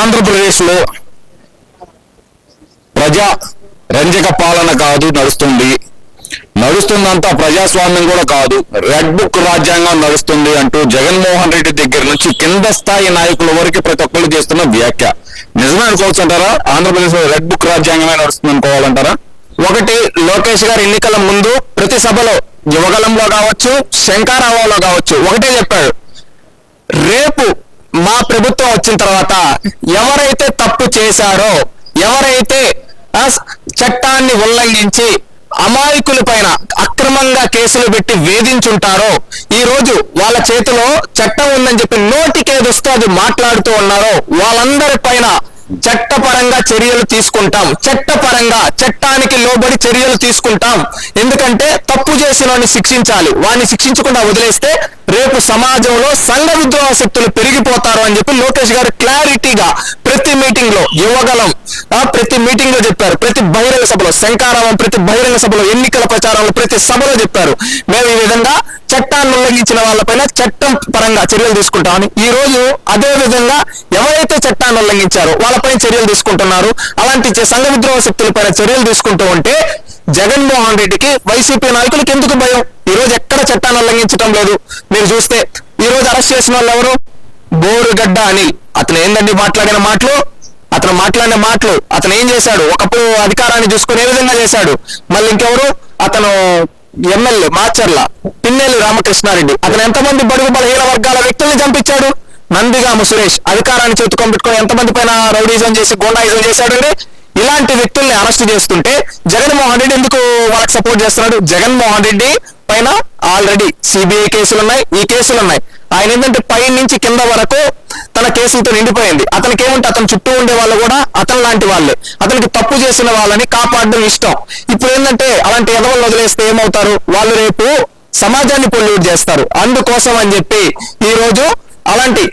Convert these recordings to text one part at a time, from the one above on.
ఆంధ్రప్రదేశ్లో ప్రజా రంజక పాలన కాదు నడుస్తుందంతా ప్రజాస్వామ్యం కూడా కాదు, రెడ్ బుక్ రాజ్యాంగం నడుస్తుంది అంటూ జగన్మోహన్ రెడ్డి దగ్గర నుంచి కింద స్థాయి నాయకుల వరకు ప్రతి ఒక్కరు చేస్తున్న వ్యాఖ్య నిజమే అనుకోవచ్చు అంటారా? ఆంధ్రప్రదేశ్ లో రెడ్ బుక్ రాజ్యాంగమే నడుస్తుంది అనుకోవాలంటారా? ఒకటి, లోకేష్ గారు ఎన్నికల ముందు ప్రతి సభలో యువగలంలో కావచ్చు, శంకారావంలో కావచ్చు ఒకటే చెప్పాడు, రేపు మా ప్రభుత్వం వచ్చిన తర్వాత ఎవరైతే తప్పు చేశారో, ఎవరైతే చట్టాన్ని ఉల్లంఘించి అమాయకుల పైన అక్రమంగా కేసులు పెట్టి వేధించుంటారో, ఈ రోజు వాళ్ళ చేతిలో చట్టం ఉందని చెప్పి నోటికేదొస్తే అది మాట్లాడుతూ ఉన్నారో వాళ్ళందరి పైన చట్టపరంగా చర్యలు తీసుకుంటాం. చట్టానికి లోబడి చర్యలు తీసుకుంటాం. ఎందుకంటే తప్పు చేసిన వాడిని శిక్షించాలి. వాడిని శిక్షించకుండా వదిలేస్తే రేపు సమాజంలో సంఘ విద్రోహ శక్తులు పెరిగిపోతారు అని చెప్పి లోకేష్ గారు క్లారిటీగా ప్రతి మీటింగ్ లో, యువగలం ప్రతి మీటింగ్ లో చెప్పారు. ప్రతి బహిరంగ సభలో, శంకారావం ప్రతి బహిరంగ సభలో, ఎన్నికల ప్రచారంలో ప్రతి సభలో చెప్పారు, మేము ఈ విధంగా చట్టాన్ని ఉల్లంఘించిన వాళ్ళపైన చట్టం పరంగా చర్యలు తీసుకుంటామని. ఈ రోజు అదే విధంగా ఎవరైతే చట్టాన్ని ఉల్లంఘించారో వాళ్ళపైన చర్యలు తీసుకుంటున్నారు. అలాంటి సంఘ విద్రోహ శక్తులపైన చర్యలు తీసుకుంటూ ఉంటే జగన్మోహన్ రెడ్డికి, వైసీపీ నాయకులకు ఎందుకు భయం? ఈ రోజు ఎక్కడ చట్టాన్ని ఉల్లంఘించడం లేదు. మీరు చూస్తే ఈ రోజు అరెస్ట్ చేసిన వాళ్ళు ఎవరు? బోరుగడ్డ అనిల్. అతను ఏందండి మాట్లాడిన మాటలు, అతను ఏం చేశాడు? ఒకప్పుడు అధికారాన్ని చూసుకుని ఏ విధంగా చేశాడు. మళ్ళీ ఇంకెవరు? అతను ఎమ్మెల్యే మాచర్ల పిన్నెల్లి రామకృష్ణారెడ్డి. అతను ఎంతమంది బడుగు బలహీన వర్గాల వ్యక్తుల్ని చంపించాడు? నందిగామ సురేష్ అధికారాన్ని చేతుకొని పెట్టుకొని ఎంతమంది పైన రౌడీజం చేసి గోండాయిజం చేశాడండి. ఇలాంటి వ్యక్తుల్ని అరెస్ట్ చేస్తుంటే జగన్మోహన్ రెడ్డి ఎందుకు వాళ్ళకి సపోర్ట్ చేస్తున్నాడు? జగన్మోహన్ రెడ్డి పైన ఆల్రెడీ సిబిఐ కేసులున్నాయి, ఈ కేసులున్నాయి. ఆయన ఏంటంటే పై నుంచి కింద వరకు తన కేసులతో నిండిపోయింది. అతనికి ఏమంటే అతని చుట్టూ ఉండే వాళ్ళు కూడా అతను లాంటి వాళ్ళే. అతనికి తప్పు చేసిన వాళ్ళని కాపాడడం ఇష్టం. ఇప్పుడు ఏంటంటే అలాంటి ఎదవలను వదిలేస్తే ఏమవుతారు? వాళ్ళు రేపు సమాజాన్ని పొల్యూట్ చేస్తారు. అందుకోసం అని చెప్పి ఈ రోజు అలాంటి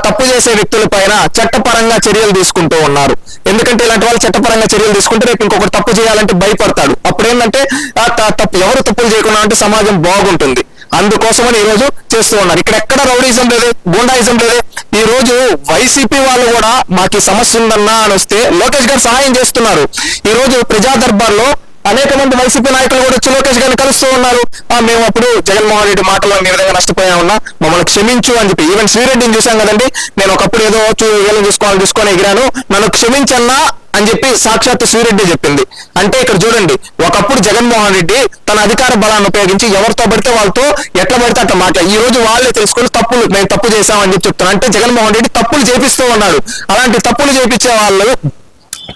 తప్పు చేసే వ్యక్తుల పైన చట్టపరంగా చర్యలు తీసుకుంటూ ఉన్నారు. ఎందుకంటే ఇలాంటి వాళ్ళు చట్టపరంగా చర్యలు తీసుకుంటే రేపు ఇంకొకటి తప్పు చేయాలంటే భయపడతాడు. అప్పుడు ఏంటంటే ఎవరు తప్పులు చేయకుండా అంటే సమాజం బాగుంటుంది. అందుకోసమని ఈ రోజు చేస్తూ ఉన్నారు. ఇక్కడ ఎక్కడ రౌడీజం లేదు, గూండాయిజం లేదు. ఈ రోజు వైసీపీ వాళ్ళు కూడా మాకు సమస్య ఉందన్నా అని వస్తే లోకేష్ గారు సహాయం చేస్తున్నారు. ఈ రోజు ప్రజా దర్బార్లో అనేక మంది వైసీపీ నాయకులు కూడా వచ్చి లోకేష్ గారిని కలుస్తూ ఉన్నారు. మేము అప్పుడు జగన్మోహన్ రెడ్డి మాటల్లో ఈ విధంగా నష్టపోయా ఉన్నా, మమ్మల్ని క్షమించు అని చెప్పి. ఈవెన్ శ్రీరెడ్డిని చూసాం కదండి, నేను ఒకప్పుడు ఏదో వేలం చూసుకొని ఎగిరాను, నన్ను క్షమించన్నా అని చెప్పి సాక్షాత్తు శ్రీరెడ్డి చెప్పింది. అంటే ఇక్కడ చూడండి, ఒకప్పుడు జగన్మోహన్ రెడ్డి తన అధికార బలాన్ని ఉపయోగించి ఎవరితో పడితే వాళ్ళతో ఎట్లా పడితే అట్లా మాట్లాడి ఈ రోజు వాళ్ళే తెలుసుకుని మేము తప్పు చేశామని చెప్పి చెప్తాను. అంటే జగన్మోహన్ రెడ్డి తప్పులు చేపిస్తూ ఉన్నాడు. అలాంటి తప్పులు చేపించే వాళ్ళు,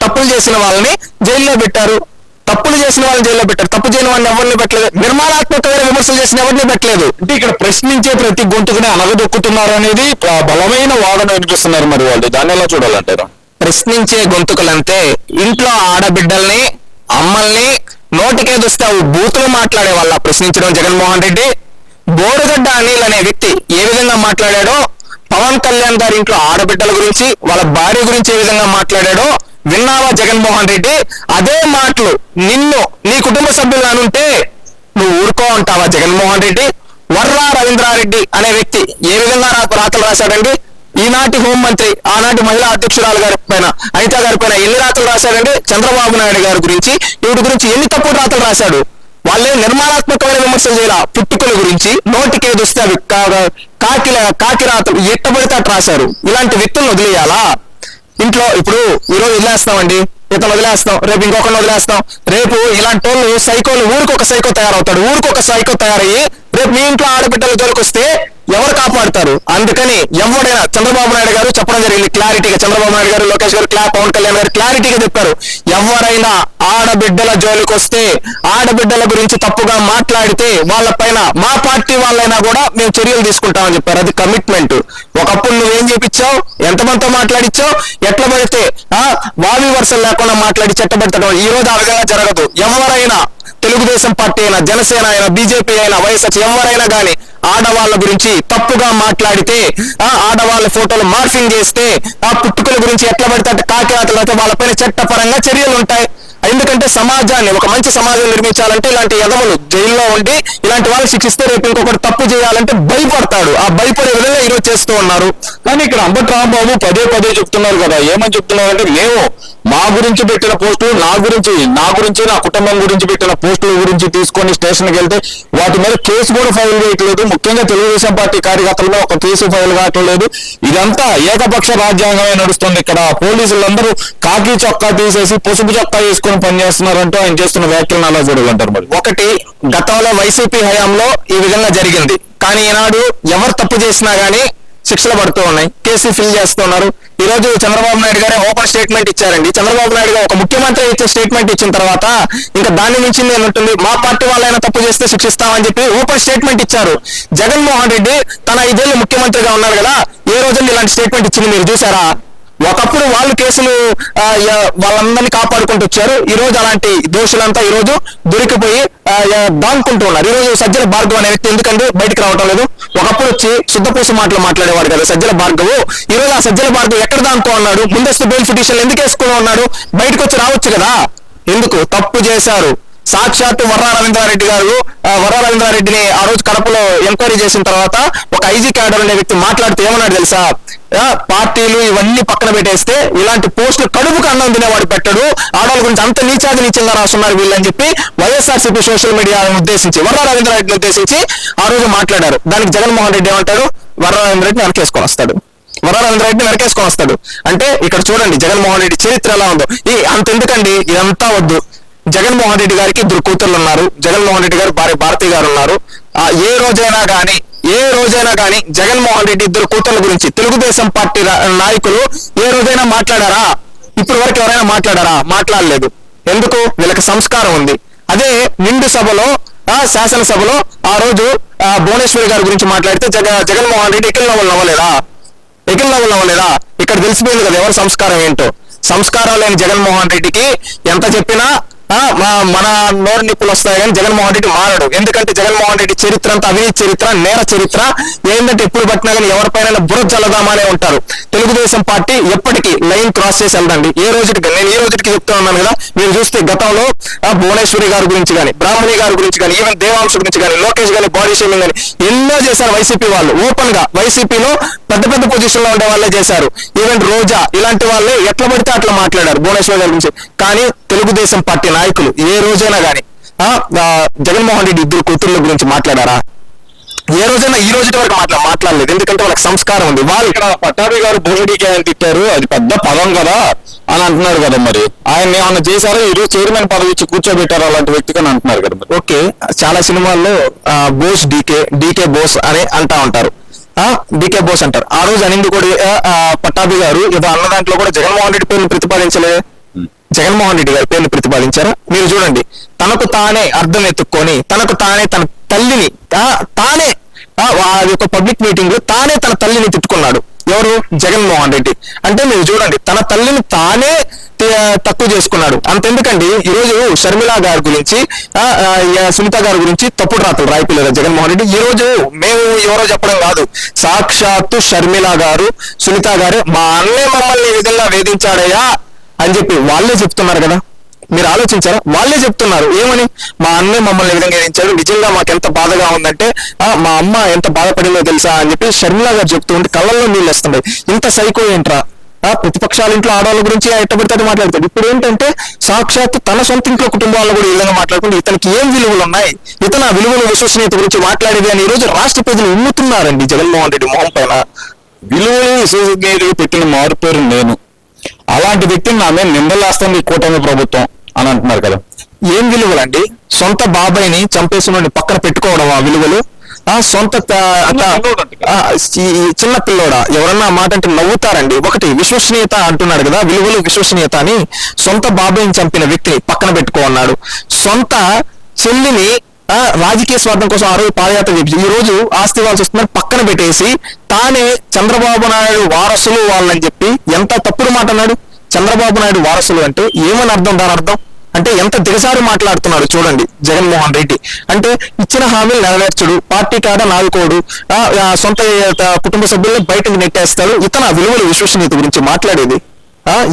తప్పులు చేసిన వాళ్ళని జైల్లో పెట్టారు. తప్పు చేయని వాళ్ళని ఎవరిని పెట్టలేదు. నిర్మాణాత్మకమైన విమర్శలు చేసిన ఎవరిని పెట్టలేదు. అంటే ఇక్కడ ప్రశ్నించే ప్రతి గొంతుకుని అనగదొక్కుతున్నారు అనేది బలమైన వాదన వినిపిస్తున్నారు. మరి వాళ్ళు దాన్ని ఎలా చూడాలంటారు? ప్రశ్నించే గొంతుకులంటే ఇంట్లో ఆడబిడ్డల్ని, అమ్మల్ని నోటికేదొస్తే బూతులు మాట్లాడే వాళ్ళ ప్రశ్నించడం జగన్మోహన్ రెడ్డి. బోరుగడ్డ అనిల్ అనే వ్యక్తి ఏ విధంగా మాట్లాడాడో, పవన్ కళ్యాణ్ గారి ఇంట్లో ఆడబిడ్డల గురించి, వాళ్ళ భార్య గురించి ఏ విధంగా మాట్లాడాడో విన్నావా జగన్మోహన్ రెడ్డి? అదే మాటలు నీ కుటుంబ సభ్యులు అనుంటే నువ్వు ఊరుకో ఉంటావా జగన్మోహన్ రెడ్డి? వర్రా రవీంద్రారెడ్డి అనే వ్యక్తి ఏ విధంగా రాతలు రాశాడండి? ఈనాటి హోంమంత్రి, ఆనాటి మహిళా అధ్యక్షురాలు గారి పైన, అనిత గారి పైన ఎన్ని రాతలు రాశాడండి? చంద్రబాబు నాయుడు గారి గురించి, వీటి గురించి ఎన్ని తప్పుడు రాతలు రాశాడు? వాళ్ళే నిర్మాణాత్మకమైన విమర్శలు చేయాల. పుట్టుకల గురించి నోటికేదొస్తే అవి కాకి రాతలు ఎట్టబడితే అట్లా రాశారు. ఇలాంటి వ్యక్తులను వదిలేయాలా? ఇంట్లో ఇప్పుడు ఈరోజు వదిలేస్తామండి, ఇతను వదిలేస్తాం, రేపు ఇంకొకరిని వదిలేస్తాం. రేపు ఇలాంటి వాళ్ళు సైకోలు ఊరికొక సైకో తయారవుతాడు. ఊరికొక సైకో తయారయ్యి రేపు మీ ఇంట్లో ఆడబిడ్డల జోలికి వస్తే ఎవరు కాపాడుతారు? అందుకని ఎవరైనా చంద్రబాబు నాయుడు గారు చెప్పడం జరిగింది క్లారిటీగా. చంద్రబాబు నాయుడు గారు, లోకేష్ గారు, పవన్ కళ్యాణ్ గారు క్లారిటీగా చెప్పారు, ఎవరైనా ఆడబిడ్డల జోలికి వస్తే, ఆడబిడ్డల గురించి తప్పుగా మాట్లాడితే వాళ్ళ పైన మా పార్టీ వాళ్ళైనా కూడా మేము చర్యలు తీసుకుంటామని చెప్పారు. అది కమిట్మెంట్. ఒకప్పుడు నువ్వేం చేపించావు, ఎంతమందితో మాట్లాడించావు, ఎట్లా పడితే వావి వరుసలు లేకుండా మాట్లాడి చెట్టబెట్టడం. ఈ రోజు ఆ విధంగా జరగదు. ఎవరైనా తెలుగుదేశం పార్టీ అయినా, జనసేన అయినా, బీజేపీ అయినా, వైఎస్ఆర్ ఎవరైనా కానీ ఆడవాళ్ళ గురించి తప్పుగా మాట్లాడితే, ఆడవాళ్ళ ఫోటోలు మార్ఫింగ్ చేస్తే, పుట్టుకల గురించి ఎట్లా పడితే కాకినాడలు అయితే వాళ్ళపైన చట్టపరంగా చర్యలు ఉంటాయి. ఎందుకంటే సమాజాన్ని, ఒక మంచి సమాజం నిర్మించాలంటే ఇలాంటి యదములు జైల్లో ఉండి ఇలాంటి వాళ్ళు శిక్షిస్తే రేపు ఇంకొకటి తప్పు చేయాలంటే భయపడతాడు. ఆ భయపడే విధంగా ఈరోజు చేస్తూ ఉన్నారు. కానీ ఇక్కడ అంబటి రాంబాబు పదే పదే చెప్తున్నారు కదా, ఏమని చెప్తున్నారు అంటే, మేము మా గురించి పెట్టిన పోస్టులు, నా గురించి నా కుటుంబం గురించి పెట్టిన పోస్టుల గురించి తీసుకొని స్టేషన్కి వెళ్తే వాటి మీద కేసు కూడా ఫైల్ చేయట్లేదు. ముఖ్యంగా తెలుగుదేశం పార్టీ కార్యకర్తల్లో ఒక కేసు ఫైల్ కావట్లేదు. ఇదంతా ఏకపక్ష రాజ్యాంగమే నడుస్తుంది. ఇక్కడ పోలీసులందరూ కాకి చొక్కా తీసేసి పసుపు చొక్కా వేసుకొని పనిచేస్తున్నారంటూ ఆయన చేస్తున్న వ్యాఖ్యలను అలా చూడాలంటారు. మరి ఒకటి, గతంలో వైసీపీ హయాంలో ఈ విధంగా జరిగింది. కానీ ఈనాడు ఎవరు తప్పు చేసినా గానీ శిక్షలు పడుతూ ఉన్నాయి, కేసులు ఫిల్ చేస్తున్నారు. ఈ రోజు చంద్రబాబు నాయుడు గారే ఓపెన్ స్టేట్మెంట్ ఇచ్చారండి. చంద్రబాబు నాయుడు గారు ఒక ముఖ్యమంత్రి ఇచ్చే స్టేట్మెంట్ ఇచ్చిన తర్వాత ఇంకా దాని నుంచి ఏముంటుంది, మా పార్టీ వాళ్ళైనా తప్పు చేస్తే శిక్షిస్తామని చెప్పి ఓపెన్ స్టేట్మెంట్ ఇచ్చారు. జగన్మోహన్ రెడ్డి తన 5 ఏళ్ళు ముఖ్యమంత్రిగా ఉన్నారు కదా, ఏ రోజున ఇలాంటి స్టేట్మెంట్ ఇచ్చింది మీరు చూసారా? ఒకప్పుడు వాళ్ళు కేసులు వాళ్ళందరినీ కాపాడుకుంటూ వచ్చారు. ఈ రోజు అలాంటి దోషులంతా ఈ రోజు దొరికిపోయి దాంకుంటూ ఉన్నారు. ఈ రోజు సజ్జల భార్గవ్ అనే వ్యక్తి ఎందుకంటే బయటకు రావటం లేదు? ఒకప్పుడు వచ్చి శుద్ధపూస మాటలు మాట్లాడేవాడు కదా సజ్జల భార్గవ్. ఈ రోజు ఆ సజ్జల భార్గవ్ ఎక్కడ దాంతో ఉన్నాడు? ముందస్తు బెయిల్ పిటిషన్ ఎందుకు వేసుకుని ఉన్నాడు? బయటకు వచ్చి రావచ్చు కదా. ఎందుకు? తప్పు చేశారు. సాక్షాత్తు వర్రా రవీంద్రారెడ్డిని ఆ రోజు కడపలో ఎంక్వైరీ చేసిన తర్వాత ఒక ఐజీ క్యాడర్ అనే వ్యక్తి మాట్లాడితే ఏమన్నాడు తెలుసా? పార్టీలు ఇవన్నీ పక్కన పెట్టేస్తే ఇలాంటి పోస్టులు కడుపుకు అన్నం తినేవాడు పెట్టడు, ఆడవాళ్ళ గురించి అంత నీచంగా రాస్తున్నారు వీళ్ళని చెప్పి వైఎస్ఆర్సీపీ సోషల్ మీడియాను ఉద్దేశించి వర్రా రవీంద్రారెడ్డిని ఉద్దేశించి ఆ రోజు మాట్లాడారు. దానికి జగన్మోహన్ రెడ్డి ఏమంటాడు? వర్రా రవీంద్రారెడ్డిని వెనకేసుకొని వస్తాడు. అంటే ఇక్కడ చూడండి జగన్మోహన్ రెడ్డి చరిత్ర ఎలా ఉందో. అంతెందుకండి, ఇదంతా వద్దు. జగన్మోహన్ రెడ్డి గారికి 2 కూతుర్లు ఉన్నారు. జగన్మోహన్ రెడ్డి గారు భార్య భారతి గారు ఉన్నారు. ఏ రోజైనా కానీ జగన్మోహన్ రెడ్డి 2 కూతుర్ల గురించి తెలుగుదేశం పార్టీ నాయకులు ఏ రోజైనా మాట్లాడారా? ఇప్పటి వరకు ఎవరైనా మాట్లాడారా? మాట్లాడలేదు. ఎందుకు? వీళ్ళకి సంస్కారం ఉంది. అదే నిండు సభలో శాసనసభలో ఆ రోజు భువనేశ్వరి గారి గురించి మాట్లాడితే జగన్మోహన్ రెడ్డి ఎకిల్ నవ్వులు నవ్వలేదా? ఇక్కడ తెలిసిపోయింది కదా ఎవరు సంస్కారం ఏంటో. సంస్కారం లేని జగన్మోహన్ రెడ్డికి ఎంత చెప్పినా మన నోరు నిప్పులు వస్తాయి కానీ జగన్మోహన్ రెడ్డి మారడు. ఎందుకంటే జగన్మోహన్ రెడ్డి చరిత్ర అంతా అవినీతి చరిత్ర, నేర చరిత్ర. ఏంటంటే ఎప్పుడు పట్టినా కానీ ఎవరిపైన బుర్ర చల్లదామానే ఉంటారు. తెలుగుదేశం పార్టీ ఎప్పటికీ లైన్ క్రాస్ చేసి వెళ్దండి. నేను ఈ రోజుకి చెప్తూ ఉన్నాను కదా. మీరు చూస్తే గతంలో భువనేశ్వరి గారి గురించి కానీ, బ్రాహ్మణి గారి గురించి కానీ, ఈవెన్ దేవాంశ గురించి కానీ, లోకేష్ గారి బాడీ షేమింగ్ కానీ ఎన్నో చేశారు వైసీపీ వాళ్ళు. ఓపెన్ గా వైసీపీలో పెద్ద పొజిషన్ లో ఉండే వాళ్ళే చేశారు. ఈవెన్ రోజా ఇలాంటి వాళ్ళే ఎట్లా పడితే అట్లా మాట్లాడారు భువనేశ్వరి గారి గురించి. కానీ తెలుగుదేశం పార్టీ నాయకులు ఏ రోజైనా కానీ జగన్మోహన్ రెడ్డి 2 కూతుర్ల గురించి మాట్లాడారా? ఏ రోజైనా ఈ రోజు వరకు మాట్లాడలేదు. ఎందుకంటే వాళ్ళకి సంస్కారం ఉంది. వాళ్ళు ఇక్కడ పట్టాభి గారు బోడికి ఆయన తిట్టారు, అది పెద్ద పదం కదా అని అంటున్నారు కదా. మరి ఆయన ఏమన్నా చేశారో? ఈ రోజు చైర్మన్ పదవి ఇచ్చి కూర్చోబెట్టారు అలాంటి వ్యక్తికి అని అంటున్నారు కదా. ఓకే, చాలా సినిమాల్లో బోస్ డీకే బోస్ అని అంటా ఉంటారు. డీకే బోస్ అంటారు. ఆ రోజు అనింది కూడా పట్టాభి గారు ఏదో అన్న దాంట్లో కూడా జగన్మోహన్ రెడ్డి పేరును ప్రతిపాదించలే. జగన్మోహన్ రెడ్డి గారి పేరును ప్రతిపాదించారా? మీరు చూడండి, తనకు తానే అర్థం ఎత్తుక్కొని తన తల్లిని తానే అది ఒక పబ్లిక్ మీటింగ్ లో తానే తన తల్లిని తిట్టుకున్నాడు. ఎవరు? జగన్మోహన్ రెడ్డి. అంటే మీరు చూడండి, తన తల్లిని తానే తక్కువ చేసుకున్నాడు. అంతెందుకండి, ఈ రోజు షర్మిల గారి గురించి సునీత గారి గురించి తప్పుడు రాతలు రాయిపోలేదా జగన్మోహన్ రెడ్డి? ఈ రోజు మేము ఎవరో చెప్పడం కాదు, సాక్షాత్తు షర్మిల గారు, సునీత గారు మా అన్నే మమ్మల్ని ఈ విధంగా వేధించాడయ్యా అని చెప్పి వాళ్ళే చెప్తున్నారు కదా. మీరు ఆలోచించారా? వాళ్ళే చెప్తున్నారు. ఏమని? మా అన్నే మమ్మల్ని విధంగా వేధించాడు, నిజంగా మాకు ఎంత బాధగా ఉందంటే మా అమ్మ ఎంత బాధపడిందో తెలుసా అని చెప్పి షర్మిల గారు చెప్తూ ఉంటే కళ్ళల్లో నీళ్ళు వస్తున్నాయి. ఇంత సైకో ఏంట్రా? ప్రతిపక్షాల ఇంట్లో ఆడవాళ్ళ గురించి ఎట్టబడితే మాట్లాడతాడు. ఇప్పుడు ఏంటంటే సాక్షాత్తు తన సొంత ఇంట్లో కుటుంబాలను కూడా ఈ విధంగా మాట్లాడుకుంటే ఇతనికి ఏం విలువలు ఉన్నాయి, ఇతను ఆ విలువలు విశ్వసనీయత గురించి మాట్లాడేది అని ఈ రోజు రాష్ట్ర ప్రజలు ఉమ్ముతున్నారండి జగన్మోహన్ రెడ్డి మొహం పైన. విలువలు విశ్వసనీయతకు పెట్టిన మారు పేరు నేను. అలాంటి వ్యక్తిని నా మీద నిందలేస్తుంది కూటమి ప్రభుత్వం అని అంటున్నారు కదా. ఏం విలువలండి? సొంత బాబాయిని చంపేసిన పక్కన పెట్టుకోవడం ఆ విలువలు? సొంత చిన్న పిల్లోడా? ఎవరన్నా మాట అంటే నవ్వుతారండి. ఒకటి విశ్వసనీయత అంటున్నాడు కదా, విలువలు విశ్వసనీయత అని. సొంత బాబాయిని చంపిన వ్యక్తిని పక్కన పెట్టుకోన్నాడు. సొంత చెల్లిని రాజకీయ స్వార్థం కోసం ఆ రోజు పాదయాత్ర చేసి ఈ రోజు ఆస్తి వాళ్ళు వస్తుందని పక్కన పెట్టేసి తానే చంద్రబాబు నాయుడు వారసులు వాళ్ళని చెప్పి ఎంత తప్పుడు మాట అన్నాడు. చంద్రబాబు నాయుడు వారసులు అంటే ఏమని అర్థం? దాని అర్థం అంటే ఎంత దిగజారి మాట్లాడుతున్నాడు చూడండి జగన్మోహన్ రెడ్డి. అంటే ఇచ్చిన హామీలు నెరవేర్చడు, పార్టీ కాడ నాలుకోడు, సొంత కుటుంబ సభ్యుల్ని బయటకు నెట్టేస్తాడు. ఇతన విలువలు విశ్వసనీయత గురించి మాట్లాడేది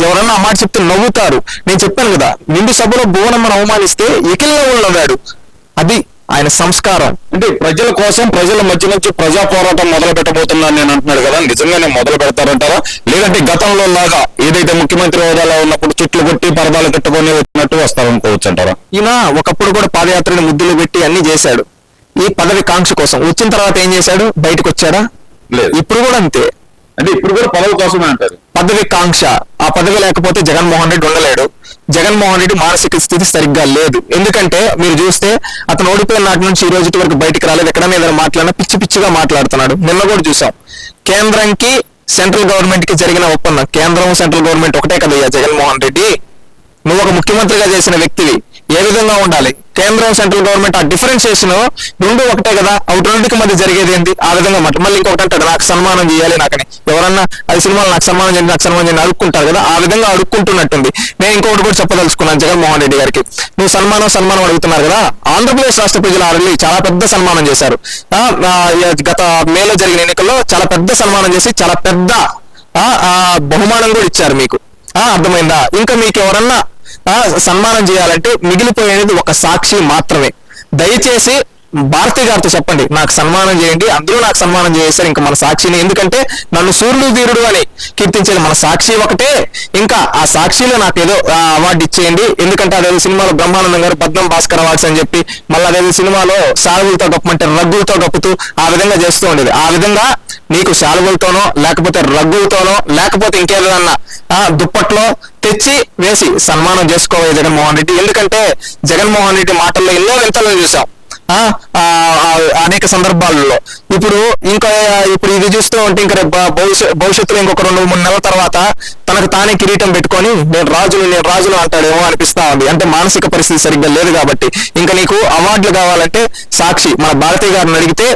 ఎవరన్నా ఆ మాట చెప్తే నవ్వుతారు. నేను చెప్పాను కదా, నిండు సభలో భువనమ్మను అవమానిస్తే ఎకిల్లో నవ్వాడు. అది ఆయన సంస్కారం. అంటే ప్రజల కోసం ప్రజల మధ్య నుంచి ప్రజా పోరాటం మొదలు పెట్టబోతున్నాను నేను అంటున్నాడు కదా, నిజంగానే మొదలు పెడతారంటారా, లేదంటే గతంలో లాగా ఏదైతే ముఖ్యమంత్రి హోదాలో ఉన్నప్పుడు చుట్లు కొట్టి పరదాలు కట్టుకొని వచ్చినట్టు వస్తారనుకోవచ్చు అంటారా? ఈయన ఒకప్పుడు కూడా పాదయాత్రని ముద్దులు పెట్టి అన్ని చేశాడు ఈ పదవి కాంక్ష కోసం. వచ్చిన తర్వాత ఏం చేశాడు? బయటకు వచ్చాడా? లేదు. ఇప్పుడు కూడా అంతే. అంటే ఇప్పుడు కూడా పదవి కోసమే అంటారు. పదవి కాంక్ష. ఆ పదవి లేకపోతే జగన్మోహన్ రెడ్డి ఉండలేడు. జగన్మోహన్ రెడ్డి మానసిక స్థితి సరిగ్గా లేదు. ఎందుకంటే మీరు చూస్తే అతను ఓడిపోయిన నాటి నుంచి ఈ రోజు వరకు బయటకు రాలేదు. ఎక్కడైనా ఏదైనా మాట్లాడినా పిచ్చి పిచ్చిగా మాట్లాడుతున్నాడు. నిన్న కూడా చూసాం, కేంద్రంకి సెంట్రల్ గవర్నమెంట్ కి జరిగిన ఒప్పందం. కేంద్రం సెంట్రల్ గవర్నమెంట్ ఒకటే కదయ్యా జగన్మోహన్ రెడ్డి. నువ్వు ఒక ముఖ్యమంత్రిగా చేసిన వ్యక్తివి, ఏ విధంగా ఉండాలి? కేంద్రం సెంట్రల్ గవర్నమెంట్ ఆ డిఫరెన్షియేషన్ రెండు ఒకటే కదా. అవి రెండింటికి మధ్య జరిగేది ఏంటి? ఆ విధంగా మాట. మళ్ళీ ఇంకొకటి అంటాడు, నాకు సన్మానం చేయాలి నాకని. ఎవరన్నా అది సినిమాలు నాకు సన్మానం చేయండి నాకు సన్మానం చేయండి అడుక్కుంటారు కదా, ఆ విధంగా అడుక్కుంటున్నట్టుంది. నేను ఇంకొకటి కూడా చెప్పదలుచుకున్నాను జగన్మోహన్ రెడ్డి గారికి. నువ్వు సన్మానం అడుగుతున్నారు కదా, ఆంధ్రప్రదేశ్ రాష్ట్ర ప్రజలు ఆల్రెడీ చాలా పెద్ద సన్మానం చేశారు. గత మేలో జరిగిన ఎన్నికల్లో చాలా పెద్ద సన్మానం చేసి చాలా పెద్ద బహుమానం కూడా ఇచ్చారు మీకు. అర్థమైందా? ఇంకా మీకు ఎవరన్నా సన్మానం చేయాలంటే మిగిలిపోయేది ఒక సాక్షి మాత్రమే. దయచేసి భారతి గారితో చెప్పండి, నాకు సన్మానం చేయండి. అందరూ నాకు సన్మానం చేశారు, ఇంకా మన సాక్షిని. ఎందుకంటే నన్ను సూర్యుడు ధీరుడు అని కీర్తించేది మన సాక్షి ఒకటే. ఇంకా ఆ సాక్షిలో నాకు ఏదో అవార్డు ఇచ్చేయండి. ఎందుకంటే అదేదో సినిమాలో బ్రహ్మానందం గారు పద్మం భాస్కర్ అవార్డ్స్ అని చెప్పి, మళ్ళీ అదేదో సినిమాలో శాలువులతో కప్పమంటే రగ్గులతో కప్పుతూ ఆ విధంగా చేస్తూ ఉండేది. ఆ విధంగా నీకు శాలువులతోనో లేకపోతే రగ్గులతోనో లేకపోతే ఇంకేదన్నా దుప్పట్లో తెచ్చి వేసి సన్మానం చేసుకోవాలి జగన్మోహన్ రెడ్డి. ఎందుకంటే జగన్మోహన్ రెడ్డి మాటల్లో ఎన్నో వింతలు చూసాం అనేక సందర్భాలలో. ఇప్పుడు ఇది చూస్తూ ఉంటే ఇంకా భవిష్యత్తులో ఇంకొక 2-3 నెలల తర్వాత తనకు తానే కిరీటం పెట్టుకొని నేను రాజును అంటాడేమో అనిపిస్తా ఉంది. అంటే మానసిక పరిస్థితి సరిగ్గా లేదు కాబట్టి. ఇంకా నీకు అవార్డులు కావాలంటే సాక్షి మన భారతీయ గారిని అడిగితే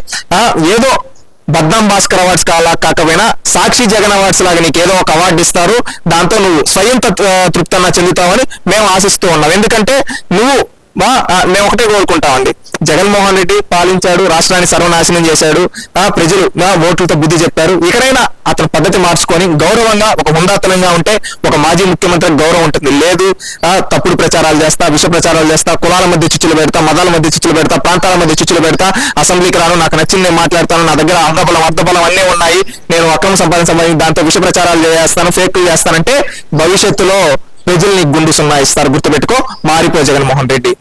ఏదో బద్నాం భాస్కర్ అవార్డ్స్ కాకపోయినా సాక్షి జగన్ అవార్డ్స్ లాగా నీకు ఏదో ఒక అవార్డు ఇస్తారు. దాంతో నువ్వు స్వయం తృప్తన్నా చెందుతావని మేము ఆశిస్తూ ఉన్నాం. ఎందుకంటే మేము ఒకటే కోరుకుంటామండి, జగన్మోహన్ రెడ్డి పాలించాడు, రాష్ట్రాన్ని సర్వనాశనం చేశాడు, ప్రజలు ఓట్లతో బుద్ధి చెప్పారు. ఇకనైనా అతను పద్ధతి మార్చుకొని గౌరవంగా ఒక హుందాతనంగా ఉంటే ఒక మాజీ ముఖ్యమంత్రికి గౌరవం ఉంటుంది. లేదు తప్పుడు ప్రచారాలు చేస్తా, విష ప్రచారాలు చేస్తా, కులాల మధ్య చిచ్చులు పెడతా, మతాల మధ్య చిచ్చులు పెడతా, ప్రాంతాల మధ్య చిచ్చులు పెడతా, అసెంబ్లీకి రాను, నాకు నచ్చింది నేను మాట్లాడతాను, నా దగ్గర అంగబలం అర్ధబలం అన్నీ ఉన్నాయి, నేను అక్రమ సంపాదించబడి దాంతో విష ప్రచారాలు చేస్తాను, ఫేక్లు చేస్తానంటే భవిష్యత్తులో ప్రజల్ని గుండు సున్నా ఇస్తారు. గుర్తుపెట్టుకో, మారిపో జగన్మోహన్ రెడ్డి.